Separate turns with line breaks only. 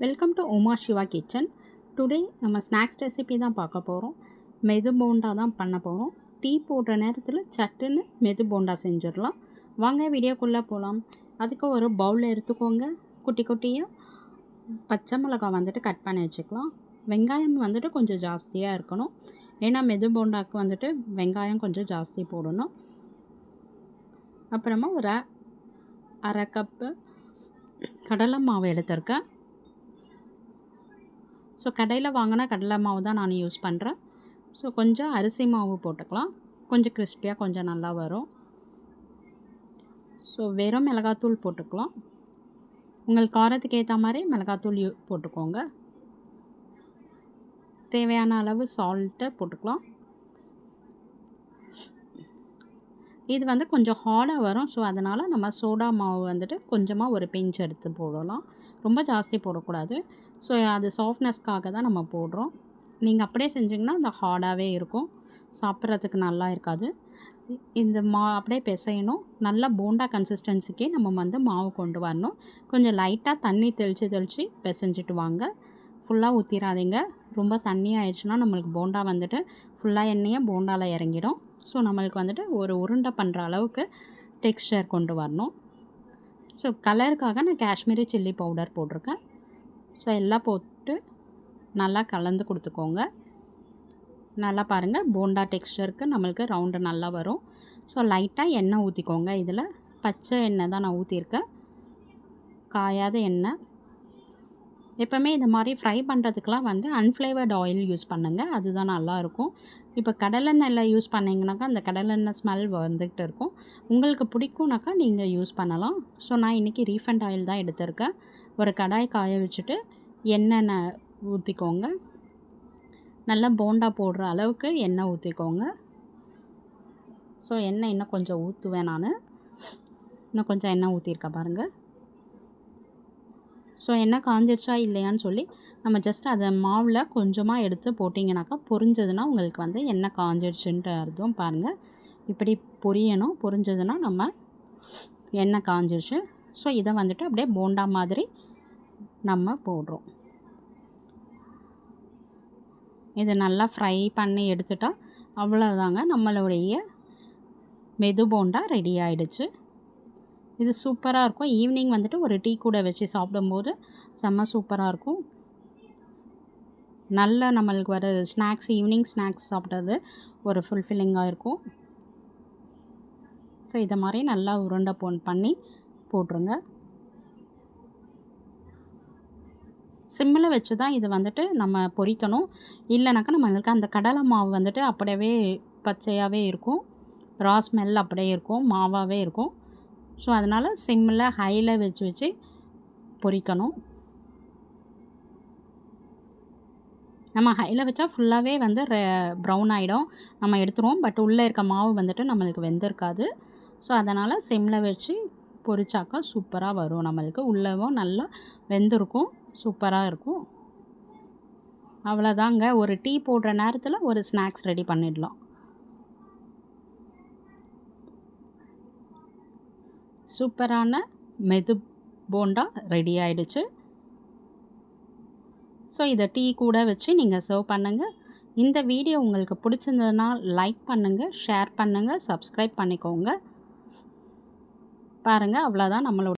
Welcome to Uma Siva kitchen. Today நம்ம snacks recipe தான் பார்க்க போகிறோம். மெது போண்டா தான் பண்ண போகிறோம். டீ போடுற நேரத்தில் சட்டுன்னு மெது போண்டா செஞ்சிடலாம். வாங்க வீடியோக்குள்ளே போகலாம். அதுக்கு ஒரு பவுல் எடுத்துக்கோங்க. குட்டி குட்டியாக பச்சை மிளகாய் வந்துட்டு கட் பண்ணி வச்சுக்கலாம். வெங்காயம் வந்துட்டு கொஞ்சம் ஜாஸ்தியாக இருக்கணும். ஏன்னா மெது போண்டாவுக்கு வந்துட்டு வெங்காயம் கொஞ்சம் ஜாஸ்தி போடணும். அப்புறமா ஒரு அரை கப்பு கடலை மாவு எடுத்திருக்கேன். ஸோ கடையில் வாங்கினா கடலை மாவு தான் நான் யூஸ் பண்ணுறேன். ஸோ கொஞ்சம் அரிசி மாவு போட்டுக்கலாம். கொஞ்சம் கிறிஸ்பியாக கொஞ்சம் நல்லா வரும். ஸோ வெறும் மிளகாத்தூள் போட்டுக்கலாம். உங்களுக்கு காரத்துக்கு ஏற்ற மாதிரி மிளகாத்தூள் போட்டுக்கோங்க. தேவையான அளவு சால்ட்டு போட்டுக்கலாம். இது வந்து கொஞ்சம் ஹார்டாக வரும். ஸோ அதனால் நம்ம சோடா மாவு வந்துட்டு கொஞ்சமாக ஒரு பிஞ்ச் எடுத்து போடலாம். ரொம்ப ஜாஸ்தி போடக்கூடாது. ஸோ அது சாஃப்ட்னஸ்க்காக தான் நம்ம போடுறோம். நீங்கள் அப்படியே செஞ்சிங்கன்னா அந்த ஹார்டாகவே இருக்கும், சாப்பிட்றதுக்கு நல்லா இருக்காது. இந்த அப்படியே பிசையணும். நல்லா போண்டா கன்சிஸ்டன்சிக்கே நம்ம வந்து மாவு கொண்டு வரணும். கொஞ்சம் லைட்டாக தண்ணி தெளித்து பிசைஞ்சிட்டு வாங்க. ஃபுல்லாக ஊற்றிடாதீங்க. ரொம்ப தண்ணி ஆயிடுச்சுன்னா நம்மளுக்கு போண்டா வந்துட்டு ஃபுல்லாக எண்ணெயை போண்டாவில் இறங்கிடும். ஸோ நம்மளுக்கு வந்துட்டு ஒரு உருண்டை பண்ணுற அளவுக்கு டெக்ஸ்சர் கொண்டு வரணும். ஸோ கலருக்காக நான் காஷ்மீரி சில்லி பவுடர் போட்டிருக்கேன். ஸோ எல்லாம் போட்டு நல்லா கலந்து கொடுத்துக்கோங்க. நல்லா பாருங்கள், போண்டா டெக்ஸ்சருக்கு நம்மளுக்கு ரவுண்டு நல்லா வரும். ஸோ லைட்டாக எண்ணெய் ஊற்றிக்கோங்க. இதில் பச்சை எண்ணெய் தான் நான் ஊற்றிருக்கேன், காயாத எண்ணெய். எப்போவுமே இந்த மாதிரி ஃப்ரை பண்ணுறதுக்கெலாம் வந்து அன்ஃப்ளேவர்டு ஆயில் யூஸ் பண்ணுங்கள், அதுதான் நல்லாயிருக்கும். இப்போ கடலெண்ணெயில் யூஸ் பண்ணிங்கனாக்கா அந்த கடலெண்ணெய் ஸ்மெல் வந்துகிட்டு இருக்கும். உங்களுக்கு பிடிக்கும்னாக்கா நீங்கள் யூஸ் பண்ணலாம். ஸோ நான் இன்றைக்கி ரீஃபண்ட் ஆயில் தான் எடுத்திருக்கேன். ஒரு கடாய் காய வச்சுட்டு எண்ணெய் ஊற்றிக்கோங்க. நல்லா போண்டா போடுற அளவுக்கு எண்ணெய் ஊற்றிக்கோங்க. ஸோ எண்ணெய் இன்னும் கொஞ்சம் ஊற்றுவேன் நான். இன்னும் கொஞ்சம் எண்ணெய் ஊற்றிருக்கேன் பாருங்கள். ஸோ எண்ணெய் காஞ்சிடுச்சா இல்லையான்னு சொல்லி நம்ம ஜஸ்ட் அதை மாவில் கொஞ்சமாக எடுத்து போட்டிங்கனாக்கா பொரிஞ்சதுன்னா உங்களுக்கு வந்து எண்ணெய் காஞ்சிடுச்சுன்ட்டு அர்த்தம். பாருங்கள், இப்படி பொரியணும். பொரிஞ்சதுன்னா நம்ம எண்ணெய் காஞ்சிடுச்சு. ஸோ இதை வந்துட்டு அப்படியே போண்டா மாதிரி நம்ம போடுறோம். இது நல்லா ஃப்ரை பண்ணி எடுத்துட்டால் அவ்வளோதாங்க, நம்மளுடைய மெது போண்டா ரெடி ஆகிடுச்சு. இது சூப்பராக இருக்கும். ஈவினிங் வந்துட்டு ஒரு டீ கூட வச்சு சாப்பிடும்போது செம்ம சூப்பராக இருக்கும். நல்ல நம்மளுக்கு வர ஸ்நாக்ஸ், ஈவினிங் ஸ்நாக்ஸ் சாப்பிட்றது ஒரு ஃபுல்ஃபில்லிங்காக இருக்கும். ஸோ இதை மாதிரி நல்லா உருண்டை பண்ணி போட்டுருங்க. சிம்மில் வச்சு தான் இது வந்துட்டு நம்ம பொரிக்கணும். இல்லைனாக்கா நம்மளுக்கு அந்த கடலை மாவு வந்துட்டு அப்படியே பச்சையாகவே இருக்கும், ரா ஸ்மெல் அப்படியே இருக்கும், மாவாகவே இருக்கும். ஸோ அதனால் சிம்மில் ஹையில் வச்சு பொரிக்கணும். நம்ம ஹையில் வச்சா ஃபுல்லாகவே வந்து ப்ரௌன் ஆகிடும், நம்ம எடுத்துருவோம். பட் உள்ளே இருக்க மாவு வந்துட்டு நம்மளுக்கு வெந்திருக்காது. ஸோ அதனால் சிம்மில் வச்சு பொரிச்சாக்கா சூப்பராக வரும். நம்மளுக்கு உள்ளவும் நல்லா வெந்திருக்கும், சூப்பராக இருக்கும். அவ்வளோதாங்க, ஒரு டீ போடுற நேரத்தில் ஒரு ஸ்நாக்ஸ் ரெடி பண்ணிடலாம். சூப்பரான மெது போண்டா ரெடி ஆகிடுச்சு. ஸோ இதை டீ கூட வச்சு நீங்கள் சர்வ் பண்ணுங்கள். இந்த வீடியோ உங்களுக்கு பிடிச்சிருந்ததுன்னா லைக் பண்ணுங்கள், ஷேர் பண்ணுங்கள், சப்ஸ்கிரைப் பண்ணிக்கோங்க. பாருங்கள், அவ்வளோதான் நம்மளோட